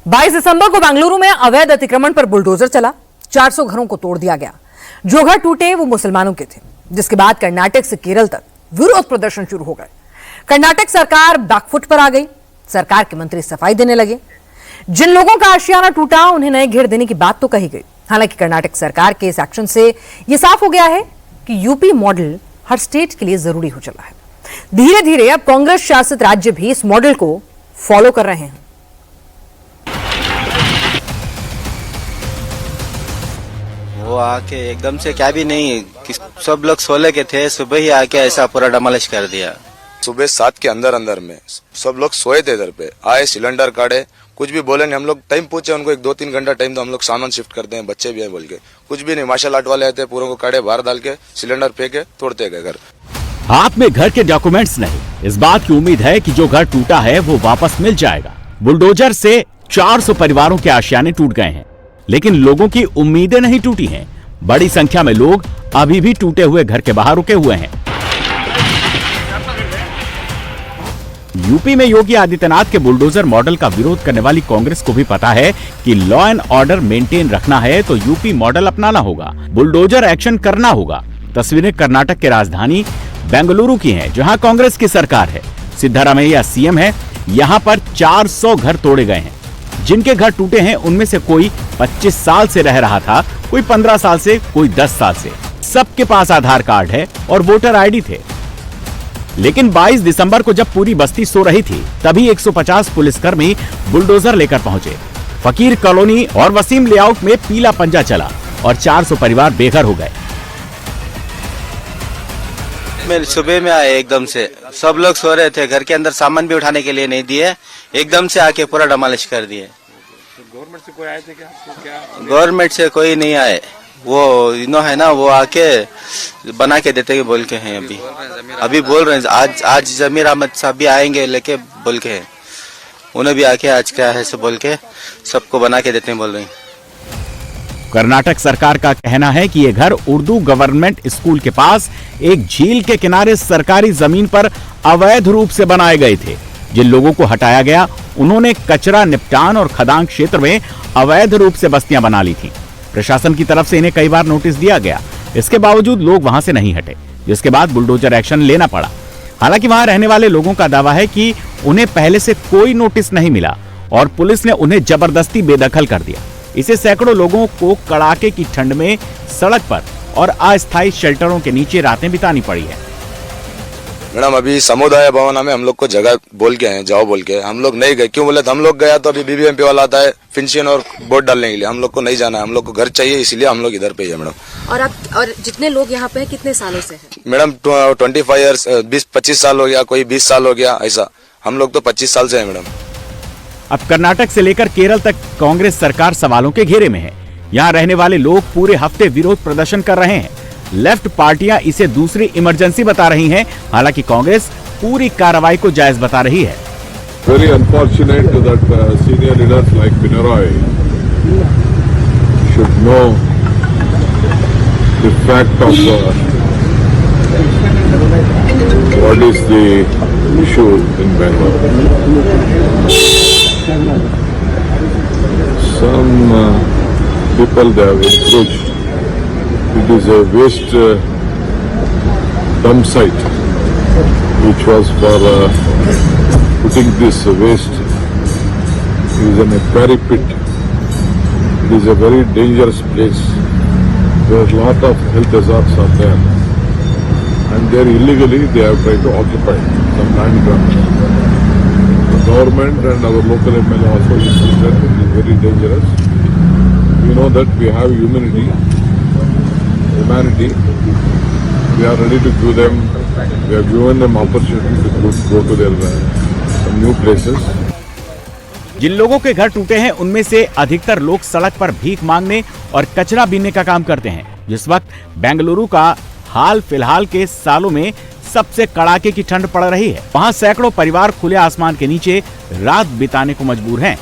22 दिसंबर को बेंगलुरु में अवैध अतिक्रमण पर बुलडोजर चला। 400 घरों को तोड़ दिया गया। जो घर टूटे वो मुसलमानों के थे, जिसके बाद कर्नाटक से केरल तक विरोध प्रदर्शन शुरू हो गए। कर्नाटक सरकार बैकफुट पर आ गई। सरकार के मंत्री सफाई देने लगे। जिन लोगों का आशियाना टूटा उन्हें नए घेर देने की बात तो कही गई। हालांकि कर्नाटक सरकार के इस एक्शन से यह साफ हो गया है कि यूपी मॉडल हर स्टेट के लिए जरूरी हो चला है। धीरे धीरे अब कांग्रेस शासित राज्य भी इस मॉडल को फॉलो कर रहे हैं। वो आके एकदम से क्या भी नहीं, सब लोग सोले के थे, सुबह ही आके ऐसा पूरा डमोलिश कर दिया। सुबह 7 के अंदर में सब लोग सोए थे। इधर पे आए, सिलेंडर काटे, कुछ भी बोले नहीं। हम लोग टाइम पूछे उनको, 1-2-3 घंटा टाइम तो हम लोग सामान शिफ्ट करते हैं, बच्चे भी हैं बोल के, कुछ भी नहीं। मार्शल आर्ट वाले आए थे, पूरों को काटे, बाहर डाल के सिलेंडर फेंके, तोड़ते गए घर। हाथ में घर के डॉक्यूमेंट्स नहीं, इस बात की उम्मीद है कि जो घर टूटा है वो वापस मिल जाएगा। बुलडोजर से 400 परिवारों के आशियाने टूट गए हैं, लेकिन लोगों की उम्मीदें नहीं टूटी हैं। बड़ी संख्या में लोग अभी भी टूटे हुए घर के बाहर रुके हुए हैं। यूपी में योगी आदित्यनाथ के बुलडोजर मॉडल का विरोध करने वाली कांग्रेस को भी पता है कि लॉ एंड ऑर्डर मेंटेन रखना है तो यूपी मॉडल अपनाना होगा, बुलडोजर एक्शन करना होगा। तस्वीरें कर्नाटक के राजधानी बेंगलुरु की हैं, जहां कांग्रेस की सरकार है, सिद्धारमैया सीएम है। यहां पर 400 घर तोड़े गए हैं। जिनके घर टूटे हैं उनमें से कोई 25 साल से रह रहा था, कोई 15 साल से, कोई 10 साल से। सबके पास आधार कार्ड है और वोटर आईडी थे। लेकिन 22 दिसंबर को जब पूरी बस्ती सो रही थी, तभी 150 पुलिसकर्मी बुलडोजर लेकर पहुंचे। फकीर कॉलोनी और वसीम लेआउट में पीला पंजा चला और 400 परिवार बेघर हो गए। मैं सुबह में आए, एकदम से सब लोग सो रहे थे, घर के अंदर सामान भी उठाने के लिए नहीं दिए, एकदम से आके पूरा डमोलिश कर दिए। गवर्नमेंट से कोई आए थे क्या? गवर्नमेंट से कोई नहीं आए, वो इन्हों है ना, वो आके बना के देते हैं बोल के हैं। अभी बोल रहे हैं आज जमीर अहमद साहब भी आएंगे लेके बोल के हैं, उन्हें भी आके आज क्या है बोल के सबको बना के देते हैं बोल रहे हैं। कर्नाटक सरकार का कहना है कि ये घर उर्दू गवर्नमेंट स्कूल के पास एक झील के किनारे सरकारी जमीन पर अवैध रूप से बनाए गए थे। जिन लोगों को हटाया गया उन्होंने कचरा निपटान और खदान क्षेत्र में अवैध रूप से बस्तियां बना ली थी। प्रशासन की तरफ से इन्हें कई बार नोटिस दिया गया, इसके बावजूद लोग वहां से नहीं हटे, जिसके बाद बुलडोजर एक्शन लेना पड़ा। हालांकि वहां रहने वाले लोगों का दावा है कि उन्हें पहले से कोई नोटिस नहीं मिला और पुलिस ने उन्हें जबरदस्ती बेदखल कर दिया। इसे सैकड़ों लोगों को कड़ाके की ठंड में सड़क पर और अस्थायी शेल्टरों के नीचे रातें बितानी पड़ी है। मैडम अभी समुदाय भवन में हम लोग को जगह बोल के हैं, जाओ बोल के, हम लोग नहीं गए। क्यों बोले तो हम लोग गया तो अभी बीबीएमपी वाला आता है पेंशन और वोट डालने के लिए, हम लोग को नहीं जाना है, हम लोग को घर चाहिए, इसलिए हम लोग इधर पे है मैडम। और जितने लोग यहाँ पे हैं कितने सालों से हैं? मैडम 25 ईयर्स, 20-25 साल हो गया, कोई 20 साल हो गया, ऐसा। हम लोग तो 25 साल से है मैडम। अब कर्नाटक से लेकर केरल तक कांग्रेस सरकार सवालों के घेरे में है। यहाँ रहने वाले लोग पूरे हफ्ते विरोध प्रदर्शन कर रहे हैं। लेफ्ट पार्टियां इसे दूसरी इमरजेंसी बता रही हैं, हालांकि कांग्रेस पूरी कार्रवाई को जायज बता रही है। Very unfortunate that senior leaders like Pinarayi should know the fact of what is the issue in Bangalore. Some people they have encouraged. It is a waste dump site which was for putting this waste. It is in a quarry pit. It is a very dangerous place where a lot of health hazards are there, and there illegally they have tried to occupy some land ground. The government and our local MLA also insisted it is very dangerous. We know that we have humanity. We are ready to give them. We have given them opportunity to go to their new places. जिन लोगों के घर टूटे हैं उनमें से अधिकतर लोग सड़क पर भीख मांगने और कचरा बीनने का काम करते हैं। जिस वक्त बेंगलुरु का हाल फिलहाल के सालों में सबसे कड़ाके की ठंड पड़ रही है, वहां सैकड़ों परिवार खुले आसमान के नीचे रात बिताने को मजबूर हैं।